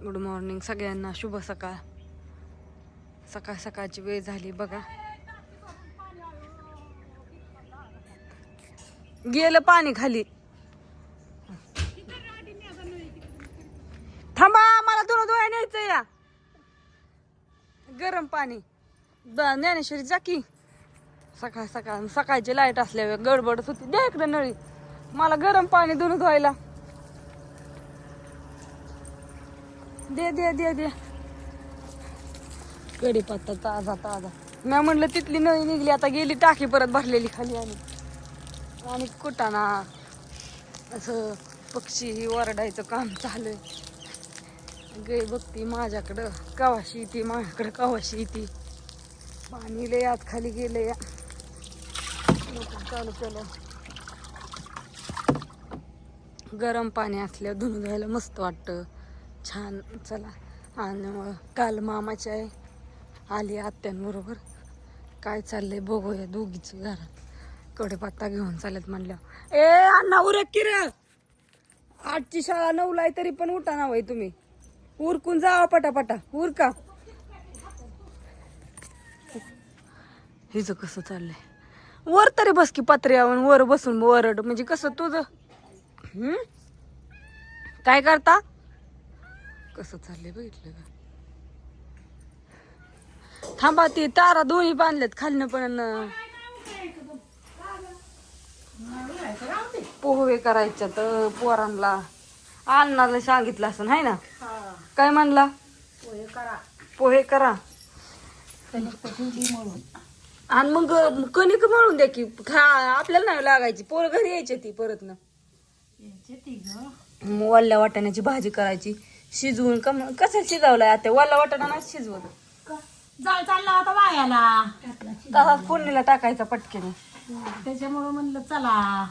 Good morning सगळ्यांना, शुभ सकाळ. सकाळ सकाळची वेळ झाली बघा. गेलं पाणी खाली. थांबा, मला दोन धुवाय न्यायचं या. गरम पाणी ज्ञानेश्वरी जा की. सकाळ सकाळ सकाळची लाईट असल्यावर गडबडच होती. दे इकडे नळी, मला गरम पाणी धुणं धुवायला. दे दे दे दे. कढीपत्ता ताजा ताजा. मी म्हणलं तिथली नळी निघली, आता गेली टाकी परत भरलेली खाली. आणि कुटाणा असं पक्षी ओरडायचं काम चालू. गाय बघती माझ्याकडं कवाशी येते, माझ्याकडं कवाशी येते. पाणी लय आत खाली गेलं या. चालू केलं. गरम पाणी असल्यावर धुणं धुवायला मस्त वाटतं, छान. चला. आणि काल मामाची आई आली आत्यांबरोबर. काय चाललंय बघूया दोघीच घरात. कढीपत्ता घेऊन चालत म्हणल्यावर ए अण्णा उरक की रे. 8ची शाळा 9ला तरी पण उठा ना वय तुम्ही. उरकून जावा पटापटा, उरका. हिच कसं चाललंय. वर तरी बस की पत्र्यावर, वर बसून वरड. म्हणजे कसं तुझं काय करता. कसं चाललंय बघितलं का. थांबा, ती तारा दोन्ही बांधल्यात खालनं पण. पोहे करायच्या तर पोरांना अण्णाला सांगितलं असं आहे ना. काय म्हणला. पोहे करा. आणि मग कणिक मळून द्या की. आपल्याला नाही लागायची. पोर घरी यायची ती परत ना. वल्ल्या वाटाण्याची भाजी करायची. शिजवून कसं शिजवलाय आता. वल्ला वाटाणा नाही शिजवत. जाळ चालला होता वायाला, तसाच फोडणीला टाकायचा पटकेने. त्याच्यामुळे म्हणलं चला.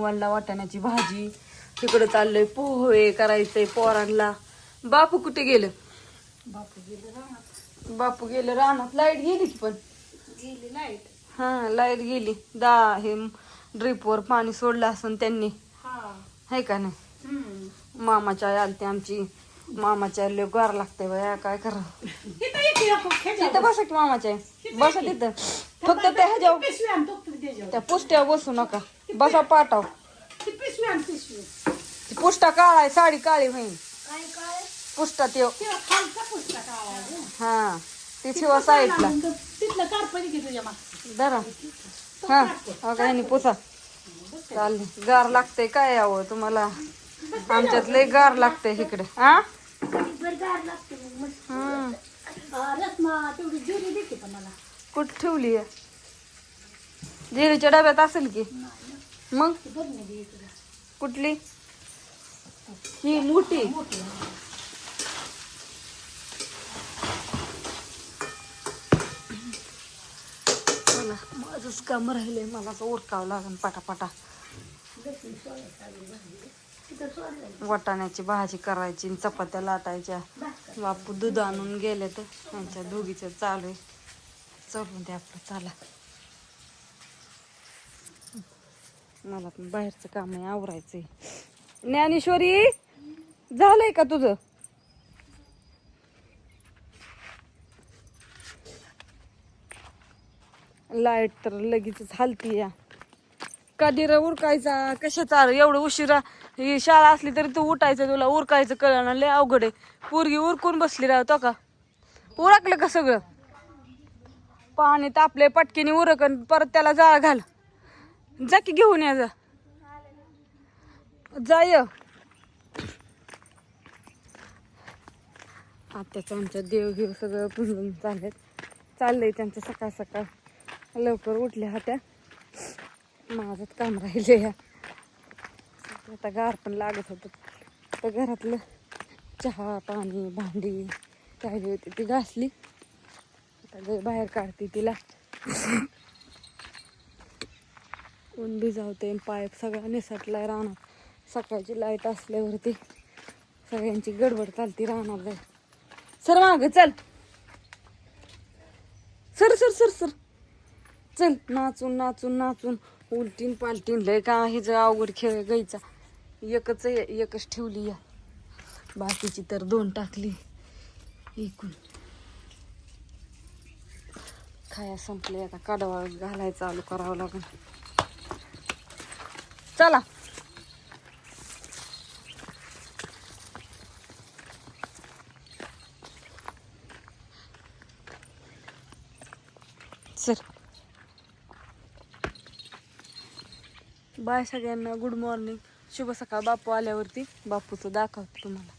वल्ला वाटाण्याची भाजी. तिकडे चाललंय पोहे करायचंय पोरांना. बापू कुठे गेलं. बापू गेलं रानात. लाईट गेली की पण गेली लाईट. हा लाईट गेली. हे ड्रीपवर पाणी सोडलं असं त्यांनी, आहे का नाही. मामाच्या आई आलती आमची. मामाच्या लय गार लागते बाया, काय करा. तिथं बसा की मामाच्या आई, बसा तिथं. फक्त त्या ह्याच्यावर त्या पुष्ट्यावर बसू नका, बसा पाटाव. पुष्टा काळा आहे, साडी काळी होईल. पुष्टा ते हा ती शिवा साईडला धरा. हा ह्यानी पुसा. चालले. गार लागते काय यावं तुम्हाला. आमच्यात लय गार लागते इकडे. हा कुठं ठेवली. जिरीच्या डब्यात असेल की. मग कुठली ही मोठी. मला माझंच काम राहिले, मला उरकावं लागेल पटापटा. वाटाण्याची भाजी करायची, चपात्या लाटायच्या. बापू दूध आणून गेले तर त्यांच्या दोघीचं चालू आहे. चलून द्या आपलं. चला. मला पण बाहेरचं काम आहे, आवरायचंय. ज्ञानेश्वरी झालंय का तुझं. लाईट तर लगेच हलती या. कधी र उरकायचा कशाचा एवढं उशिरा. ही शाळा असली तरी तू उठायचं, तुला उरकायचं कळलं. लय अवघड आहे. पोरगी उरकून बसली राहतो का. उरकलं का सगळं. पाणी तापले पटकीने उरक. परत त्याला जाळ घाल. जा की घेऊन या. जाय. आत्याचं आमच्या देव घेऊ सगळं पुजून चाललंय त्यांचं. सकाळ सकाळ लवकर उठल्या होत्या. माझंच काम राहिले या. आता गार पण लागत होत. तर घरातलं चहा पाणी भांडी काय होती ती घासली. आता बाहेर काढते तिला. कोण भिजावते. पाईप सगळा निसटलाय रानात. सकाळची लाईट असल्यावरती सगळ्यांची गडबड चालती रानात जाय. सर माग चल. सर सर सर सर चल. नाचून नाचून नाचून उलटीन पालटीन लय का. हिच अवघड खेळ गायचा. एकच ठेवली या. बाकीची तर 2 टाकली एकूण. खाया संपले, आता कडवा घालायचं चालू करावं लागेल. चला सर. बाय सगळ्यांना, गुड मॉर्निंग, शुभ सकाळ. बापू आल्यावरती बापूचं दाखवते तुम्हाला.